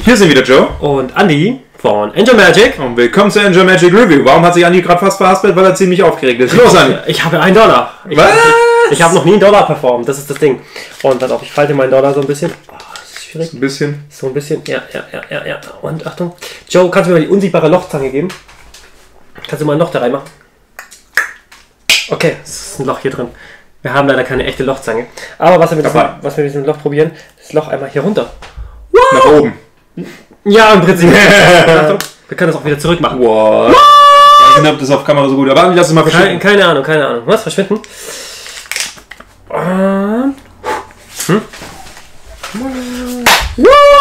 Hier sind wieder Joe und Andy von Enjoy Magic. Und willkommen zur Enjoy Magic Review. Warum hat sich Andy gerade fast verhaspelt? Weil er ziemlich aufgeregt ist. Los, Andy! Ich habe $1. Ich habe noch nie $1 performt, das ist das Ding. Und dann auch, ich falte meinen Dollar so ein bisschen. Oh, das ist schwierig. Ein bisschen. So ein bisschen, ja. Und Achtung. Joe, kannst du mir mal die unsichtbare Lochzange geben? Kannst du mal ein Loch da reinmachen? Okay, es ist ein Loch hier drin. Wir haben leider keine echte Lochzange. Aber was wir mit diesem Loch probieren, das Loch einmal hier runter. Wow. Nach oben. Ja, im Prinzip. Achtung, wir können das auch wieder zurück machen. Wow. Ich weiß nicht, ob das auf Kamera so gut ist, aber lass es mal verschwinden. Keine Ahnung. Was? Verschwinden?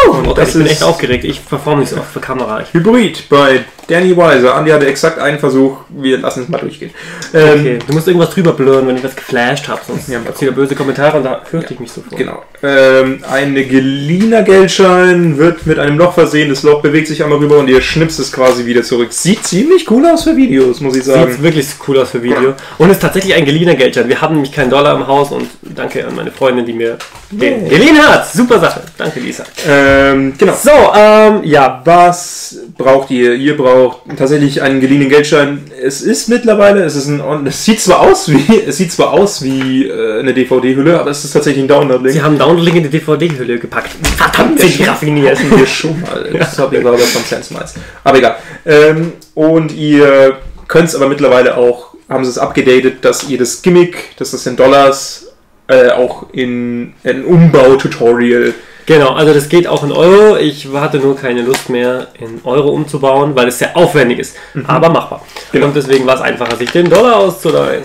Und okay, ich bin echt aufgeregt. Ich performe nicht so oft für Kamera. Hybrid bei Danny Weiser. Andy hatte exakt einen Versuch. Wir lassen es mal durchgehen. Okay, du musst irgendwas drüber blurren, wenn ich was geflasht habe. Sonst gibt es wieder böse Kommentare und da fürchte ich mich so vor. Genau. Ein geliehener Geldschein wird mit einem Loch versehen. Das Loch bewegt sich einmal rüber und ihr schnipst es quasi wieder zurück. Sieht ziemlich cool aus für Videos, muss ich sagen. Sieht wirklich cool aus für Video. Und ist tatsächlich ein geliehener Geldschein. Wir haben nämlich keinen $1 im Haus und danke an meine Freundin, die mir den geliehen hat. Super Sache. Danke, Lisa. Genau. So, ja. Was braucht ihr? Ihr braucht tatsächlich einen geliehenen Geldschein. Es ist mittlerweile, es sieht zwar aus wie eine DVD-Hülle, aber es ist tatsächlich ein Download-Link. Sie haben einen Download-Link in die DVD-Hülle gepackt. Verdammt, sind die raffiniert. Wir schon mal. Das habe ich aber von Sense. Aber egal. Und ihr könnt es aber mittlerweile auch, haben sie es abgedatet, dass ihr das Gimmick, dass das in Dollars auch in ein Umbau-Tutorial. Genau, also das geht auch in Euro. Ich hatte nur keine Lust mehr in Euro umzubauen, weil es sehr aufwendig ist, aber machbar. Genau. Und deswegen war es einfacher, sich den $1 auszuleihen.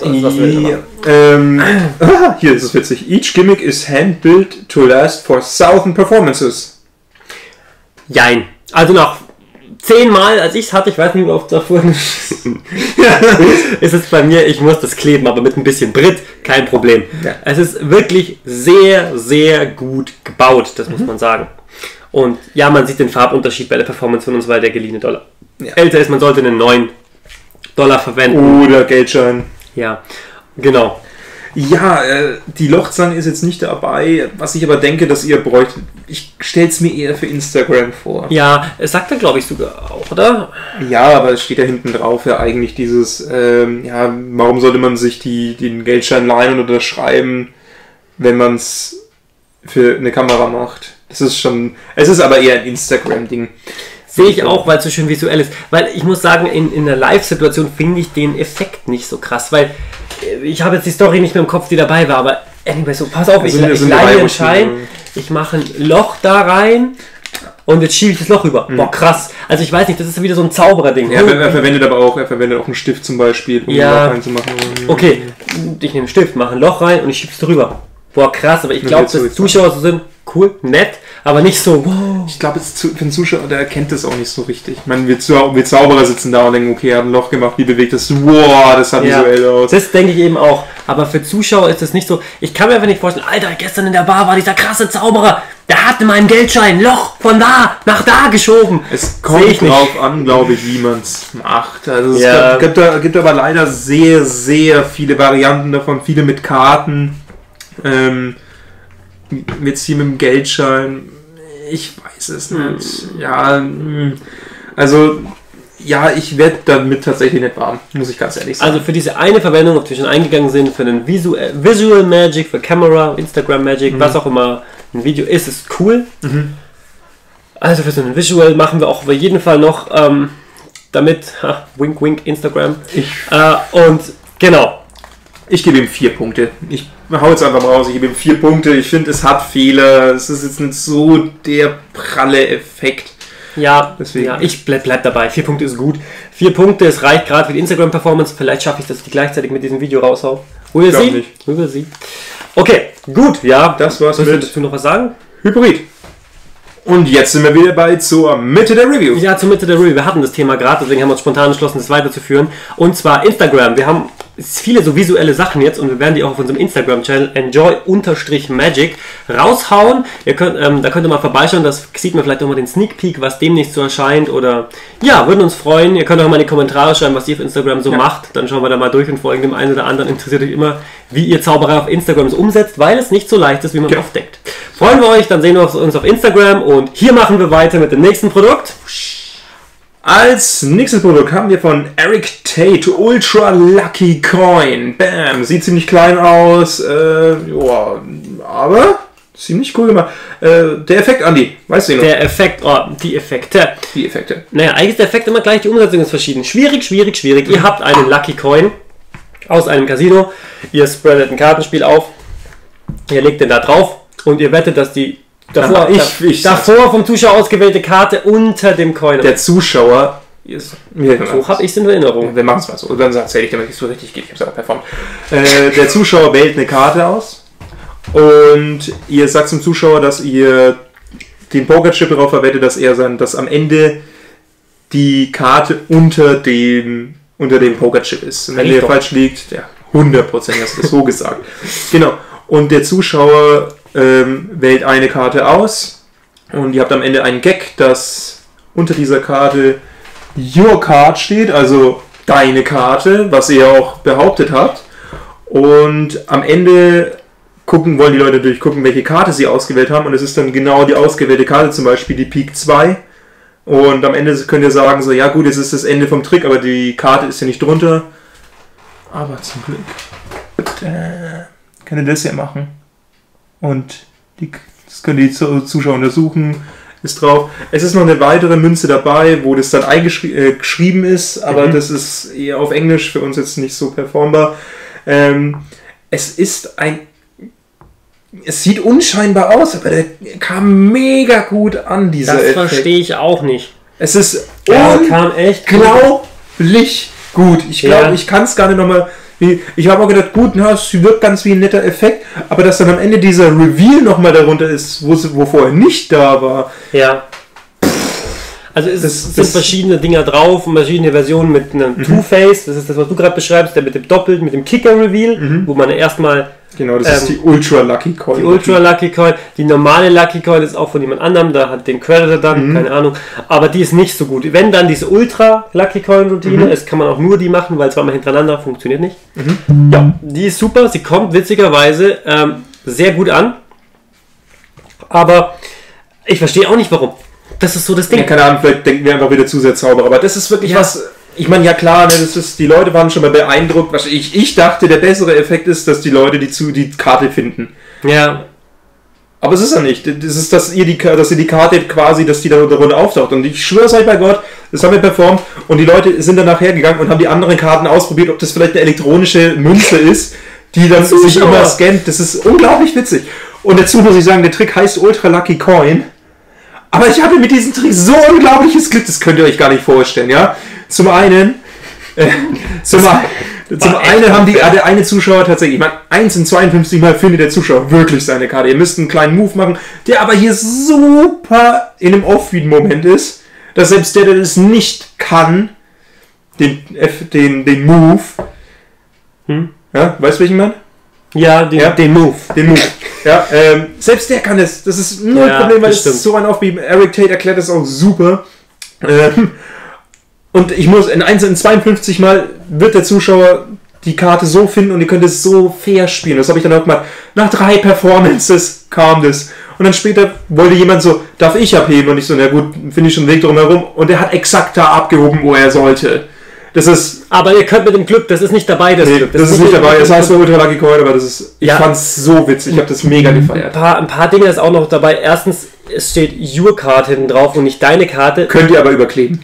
Hier ist es witzig. Each gimmick is hand-built to last for 1000 performances. Jein. Also nach 10 Mal, als ich es hatte, ich weiß nicht, wie oft davor ist es bei mir, ich muss das kleben, aber mit ein bisschen Brit, kein Problem. Ja. Es ist wirklich sehr, sehr gut gebaut, das muss man sagen. Und ja, man sieht den Farbunterschied bei der Performance von uns, weil der geliehene Dollar älter ist. Man sollte einen $9 verwenden. Oder Geldschein. Ja, genau. Ja, die Lochzange ist jetzt nicht dabei, was ich aber denke, dass ihr bräuchtet. Ich stelle es mir eher für Instagram vor. Ja, es sagt er, glaube ich, sogar auch, oder? Ja, aber es steht ja hinten drauf ja eigentlich dieses, warum sollte man sich den Geldschein leihen und unterschreiben, wenn man es für eine Kamera macht. Es ist aber eher ein Instagram-Ding. Sehe ich auch, weil es so schön visuell ist. Weil ich muss sagen, in einer Live-Situation finde ich den Effekt nicht so krass, weil ich habe jetzt die Story nicht mehr im Kopf, die dabei war, aber anyway, so, pass auf, ich leihe den Schein, ich mache ein Loch da rein und jetzt schiebe ich das Loch rüber. Boah, krass. Also ich weiß nicht, das ist wieder so ein Zauberer-Ding. Ja, er verwendet auch einen Stift zum Beispiel, um ein Loch reinzumachen. Okay, ich nehme einen Stift, mache ein Loch rein und ich schiebe es drüber. Boah, krass, aber ich glaube, dass Zuschauer so sind, cool, nett, aber nicht so, wow. Ich glaube, für den Zuschauer, der erkennt das auch nicht so richtig. Ich meine, wir Zauberer sitzen da und denken, okay, er hat ein Loch gemacht, wie bewegt das? Wow, das sah visuell aus. Das denke ich eben auch. Aber für Zuschauer ist das nicht so. Ich kann mir einfach nicht vorstellen, Alter, gestern in der Bar war dieser krasse Zauberer, der hat in meinem Geldschein Loch von da nach da geschoben. Es kommt drauf an, glaube ich, wie man es macht. Also es gibt aber leider sehr, sehr viele Varianten davon, viele mit Karten. Jetzt hier mit dem Geldschein, ich weiß es nicht. Ja, also, ja, ich werde damit tatsächlich nicht warm, muss ich ganz ehrlich sagen. Also für diese eine Verwendung, auf die wir schon eingegangen sind, für den Visual Magic, für Camera, Instagram Magic, was auch immer ein Video ist cool. Also für so ein Visual machen wir auch auf jeden Fall noch damit, wink wink Instagram. Und genau. Ich gebe ihm 4 Punkte. Ich hau jetzt einfach mal raus, ich gebe ihm 4 Punkte. Ich finde, es hat Fehler. Es ist jetzt nicht so der pralle Effekt. Ja, deswegen. Ja, ich bleib dabei. 4 Punkte ist gut. 4 Punkte, es reicht gerade für die Instagram-Performance. Vielleicht schaffe ich das, die gleichzeitig mit diesem Video raushau. We will see. Okay, gut. Ja, das war's. Willst du noch was sagen? Hybrid. Und jetzt sind wir wieder zur Mitte der Review. Ja, zur Mitte der Review. Wir hatten das Thema gerade, deswegen haben wir uns spontan entschlossen, das weiterzuführen. Und zwar Instagram. Wir haben viele so visuelle Sachen jetzt und wir werden die auch auf unserem Instagram-Channel enjoy_magic raushauen. Ihr könnt, da könnt ihr mal vorbeischauen, das sieht man vielleicht auch mal den Sneak Peek, was demnächst so erscheint oder ja, würden uns freuen. Ihr könnt auch mal in die Kommentare schreiben, was ihr auf Instagram so macht. Dann schauen wir da mal durch und folgen dem einen oder anderen. Interessiert euch immer, wie ihr Zauberei auf Instagram so umsetzt, weil es nicht so leicht ist, wie man oft denkt. freuen wir euch, dann sehen wir uns auf Instagram und hier machen wir weiter mit dem nächsten Produkt. Als nächstes Produkt haben wir von Eric Tate Ultra Lucky Coin. Bam, sieht ziemlich klein aus, ja, aber ziemlich cool gemacht. Der Effekt, Andi, weißt du noch? Der Effekt, die Effekte. Die Effekte. Naja, eigentlich ist der Effekt immer gleich, die Umsetzung ist verschieden. Schwierig. Ihr habt einen Lucky Coin aus einem Casino, ihr spreadet ein Kartenspiel auf, ihr legt den da drauf und ihr wettet, dass die davor vom Zuschauer ausgewählte Karte unter dem Coin ist. Der Zuschauer ist... So habe ich es in Erinnerung. Wir machen es mal so. Dann erzähle ich dir, damit es so richtig geht. Ich habe es auch performt. Der Zuschauer wählt eine Karte aus und ihr sagt zum Zuschauer, dass ihr den Pokerchip darauf verwettet, dass am Ende die Karte unter dem Pokerchip ist. Und wenn der falsch liegt, ja, 100% hast du das so gesagt. Genau. Und der Zuschauer wählt eine Karte aus und ihr habt am Ende einen Gag, dass unter dieser Karte Your Card steht, also deine Karte, was ihr auch behauptet habt. Und am Ende wollen die Leute natürlich gucken, welche Karte sie ausgewählt haben, und es ist dann genau die ausgewählte Karte, zum Beispiel die Pik 2. Und am Ende könnt ihr sagen, so, ja gut, es ist das Ende vom Trick, aber die Karte ist ja nicht drunter. Aber zum Glück könnt ihr das ja machen. Und das können die Zuschauer untersuchen, ist drauf. Es ist noch eine weitere Münze dabei, wo das dann geschrieben ist, aber das ist eher auf Englisch, für uns jetzt nicht so performbar. Es sieht unscheinbar aus, aber der kam mega gut an, dieser Effekt. Das verstehe ich auch nicht. Es ist kam echt unglaublich gut. Ich glaube, ich kann es gar nicht nochmal... Ich habe auch gedacht, gut, es wirkt ganz wie ein netter Effekt, aber dass dann am Ende dieser Reveal nochmal darunter ist, wo vorher nicht da war. Ja. Also es sind verschiedene Dinger drauf, verschiedene Versionen mit einem Two-Face, das ist das, was du gerade beschreibst, der mit dem Doppelten, mit dem Kicker-Reveal, wo man erstmal... Genau, das ist die Ultra Lucky Coin. Die Ultra Lucky Coin. Die normale Lucky Coin ist auch von jemand anderem, da hat den Creditor dann, keine Ahnung. Aber die ist nicht so gut. Wenn dann diese Ultra Lucky Coin Routine ist, kann man auch nur die machen, weil zweimal hintereinander funktioniert nicht. Ja, die ist super. Sie kommt witzigerweise sehr gut an. Aber ich verstehe auch nicht, warum. Das ist so das Ding. Ja, keine Ahnung, vielleicht denken wir einfach wieder zu sehr Zauber. Aber das ist wirklich was... Ich meine, ja klar, die Leute waren schon mal beeindruckt. Ich dachte, der bessere Effekt ist, dass die Leute die Karte finden. Ja. Aber es ist ja nicht. Das ist, dass ihr die Karte quasi, dass die da darunter auftaucht. Und ich schwöre es euch bei Gott, das haben wir performt. Und die Leute sind danach hergegangen und haben die anderen Karten ausprobiert, ob das vielleicht eine elektronische Münze ist, die dann sich immer scannt. Das ist unglaublich witzig. Und dazu muss ich sagen, der Trick heißt Ultra Lucky Coin. Aber ich hatte mit diesem Trick so unglaubliches Glück, das könnt ihr euch gar nicht vorstellen, ja? Zum einen haben der eine Zuschauer tatsächlich, ich meine, 1 in 52 Mal findet der Zuschauer wirklich seine Karte. Ihr müsst einen kleinen Move machen, der aber hier super in einem Off-Feed-Moment ist, dass selbst der das nicht kann, den Move, ja, weißt du, welchen Mann? Ja, den Move. Den Move. Ja, selbst der kann es. Das ist null Problem, weil es ist so ein Off-Beat. Eric Tate erklärt das auch super. Und ich muss in 1 in 52 Mal wird der Zuschauer die Karte so finden und ihr könnt es so fair spielen. Das habe ich dann auch gemacht. Nach 3 Performances kam das. Und dann später wollte jemand so, darf ich abheben? Und ich so, na gut, finde ich schon einen Weg drumherum. Und er hat exakt da abgehoben, wo er sollte. Das ist... Aber ihr könnt mit dem Glück, das ist nicht dabei, das Glück. Das ist nicht dabei, das heißt nur Ultra Lucky Coin, aber das ist... Ich fand's so witzig, ich habe das mega gefeiert. Ein paar Dinge ist auch noch dabei. Erstens, es steht Your Card hinten drauf und nicht deine Karte. Könnt ihr aber überkleben.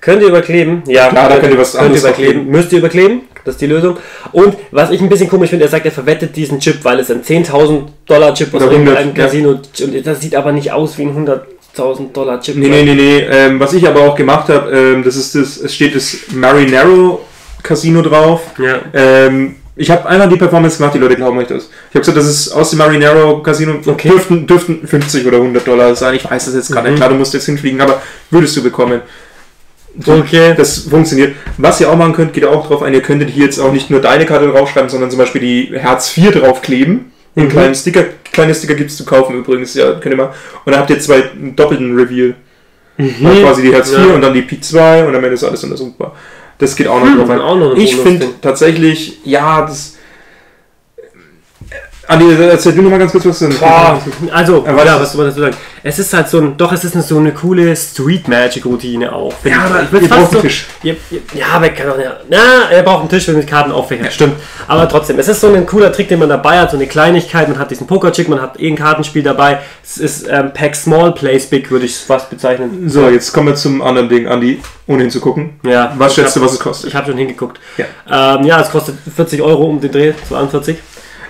Könnt ihr überkleben? Ja, klar, da könnt ihr was anderes überkleben. Müsst ihr überkleben, das ist die Lösung. Und was ich ein bisschen komisch finde, er sagt, er verwettet diesen Chip, weil es ein $10.000 Chip aus einem Casino, und das sieht aber nicht aus wie ein $100.000 Chip. Nee. Was ich aber auch gemacht habe, es steht das Marinero Casino drauf. Ja. Ich habe einmal die Performance gemacht, die Leute glauben euch das. Ich habe gesagt, das ist aus dem Marinero Casino, dürften 50 oder $100 sein. Ich weiß das jetzt gar nicht. Klar, du musst jetzt hinfliegen, aber würdest du bekommen. Okay. Das funktioniert. Was ihr auch machen könnt, geht auch drauf ein, ihr könntet hier jetzt auch nicht nur deine Karte draufschreiben, sondern zum Beispiel die Herz 4 draufkleben. Einen kleinen Sticker. Kleine Sticker gibt es zu kaufen übrigens, ja, könnt ihr mal. Und dann habt ihr einen doppelten Reveal. Quasi die Herz 4 und dann die Pik 2 und am Ende ist alles untersuchbar. Das geht auch noch drauf ein. Ich finde tatsächlich, Andi, erzähl du nochmal ganz kurz was. Also, was soll man dazu sagen? Es ist halt so eine coole Street-Magic-Routine auch. Ja, aber ihr braucht einen Tisch. Aber er braucht einen Tisch mit Karten auffächern, ja. Stimmt. Aber trotzdem, es ist so ein cooler Trick, den man dabei hat, so eine Kleinigkeit, man hat diesen Poker-Chick, man hat ein Kartenspiel dabei. Es ist Pack Small, Plays Big, würde ich es fast bezeichnen. So, jetzt kommen wir zum anderen Ding, Andi, ohne hinzugucken. Ja. Was schätzt du, was es kostet? Ich habe schon hingeguckt. Ja. Es kostet 40 € um den Dreh, 42.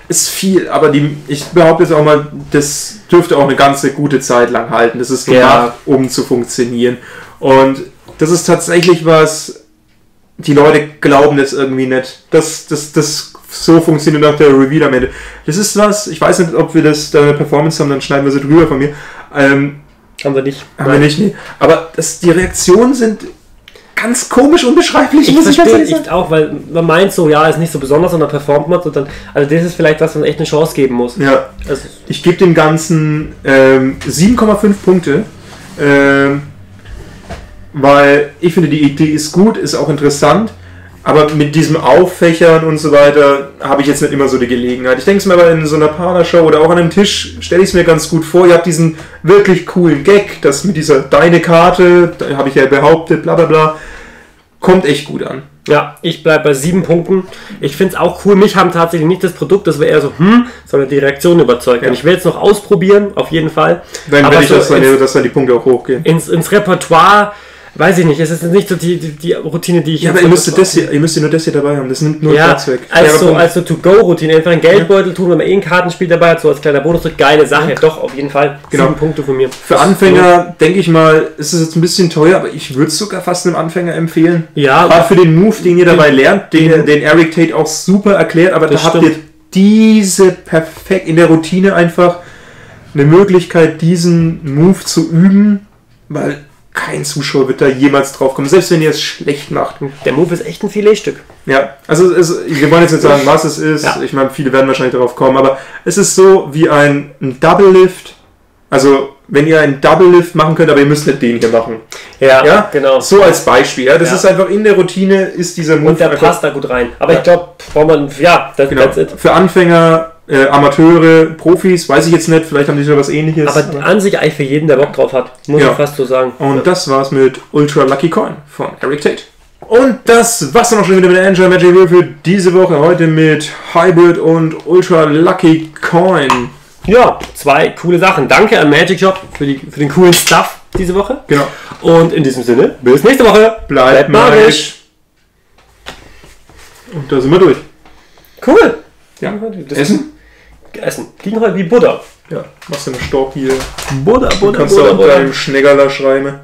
Ist viel, aber ich behaupte jetzt auch mal, das dürfte auch eine ganze gute Zeit lang halten. Das ist gemacht, um zu funktionieren. Und das ist tatsächlich was, die Leute glauben das irgendwie nicht. Das so funktioniert auch der Reveal am Ende. Das ist was, ich weiß nicht, ob wir das da eine Performance haben, dann schneiden wir sie drüber von mir. Haben wir nicht. Haben wir nicht, nee. Aber die Reaktionen sind ganz komisch unbeschreiblich. Ich verstehe nicht auch, weil man meint so, ja, ist nicht so besonders und dann performt man und dann, also das ist vielleicht was, man echt eine Chance geben muss. Ja, also ich gebe dem Ganzen 7,5 Punkte, weil ich finde, die Idee ist gut, ist auch interessant, aber mit diesem Auffächern und so weiter habe ich jetzt nicht immer so die Gelegenheit. Ich denke es mir aber in so einer Partnershow oder auch an einem Tisch, stelle ich es mir ganz gut vor. Ihr habt diesen wirklich coolen Gag, das mit dieser deine Karte, da habe ich ja behauptet, bla bla bla, kommt echt gut an. Ja, ich bleibe bei 7 Punkten. Ich finde es auch cool, mich haben tatsächlich nicht das Produkt, das war eher so, sondern die Reaktion überzeugt. Ja. Und ich will jetzt noch ausprobieren, auf jeden Fall. Wenn ich dass dann die Punkte auch hochgehen. Ins Repertoire. Weiß ich nicht, es ist nicht so die Routine, die ich... Ja, aber ihr müsst nur das hier dabei haben, das nimmt nur Platz weg. Also To-Go-Routine, einfach einen Geldbeutel tun, wenn man ein Kartenspiel dabei hat, so als kleiner Bonus, geile Sache, doch, auf jeden Fall, 7 Punkte von mir. Für Anfänger, denke ich mal, ist es jetzt ein bisschen teuer, aber ich würde es sogar fast einem Anfänger empfehlen. Ja. Gerade für den Move, den ihr dabei lernt, den Eric Tate auch super erklärt, aber da habt ihr perfekt in der Routine einfach eine Möglichkeit, diesen Move zu üben, weil kein Zuschauer wird da jemals drauf kommen, selbst wenn ihr es schlecht macht. Der Move ist echt ein Filetstück. Ja, also wir wollen jetzt nicht sagen, was es ist. Ja. Ich meine, viele werden wahrscheinlich darauf kommen, aber es ist so wie ein Double Lift. Also, wenn ihr einen Double Lift machen könnt, aber ihr müsst nicht den hier machen. Ja, genau. So als Beispiel. Ja? Das ist einfach in der Routine, ist dieser Move. Und der passt da gut rein. Aber ich glaube, that's it. Für Anfänger, Amateure, Profis, weiß ich jetzt nicht, vielleicht haben die schon was Ähnliches. Aber an sich eigentlich für jeden, der Bock drauf hat, muss ich fast so sagen. Und das war's mit Ultra Lucky Coin von Eric Tate. Und das war's dann auch schon wieder mit der Enjoy Magic Review für diese Woche. Heute mit Hybrid und Ultra Lucky Coin. Ja, 2 coole Sachen. Danke an Magic Shop für den coolen Stuff diese Woche. Genau. Und in diesem Sinne, bis nächste Woche. Bleibt magisch. Und da sind wir durch. Cool. Ja. Essen. Ging heute wie Buddha. Ja, machst du einen Stopp hier. Buddha. Kannst du auch unter dem Schneggerler schreiben.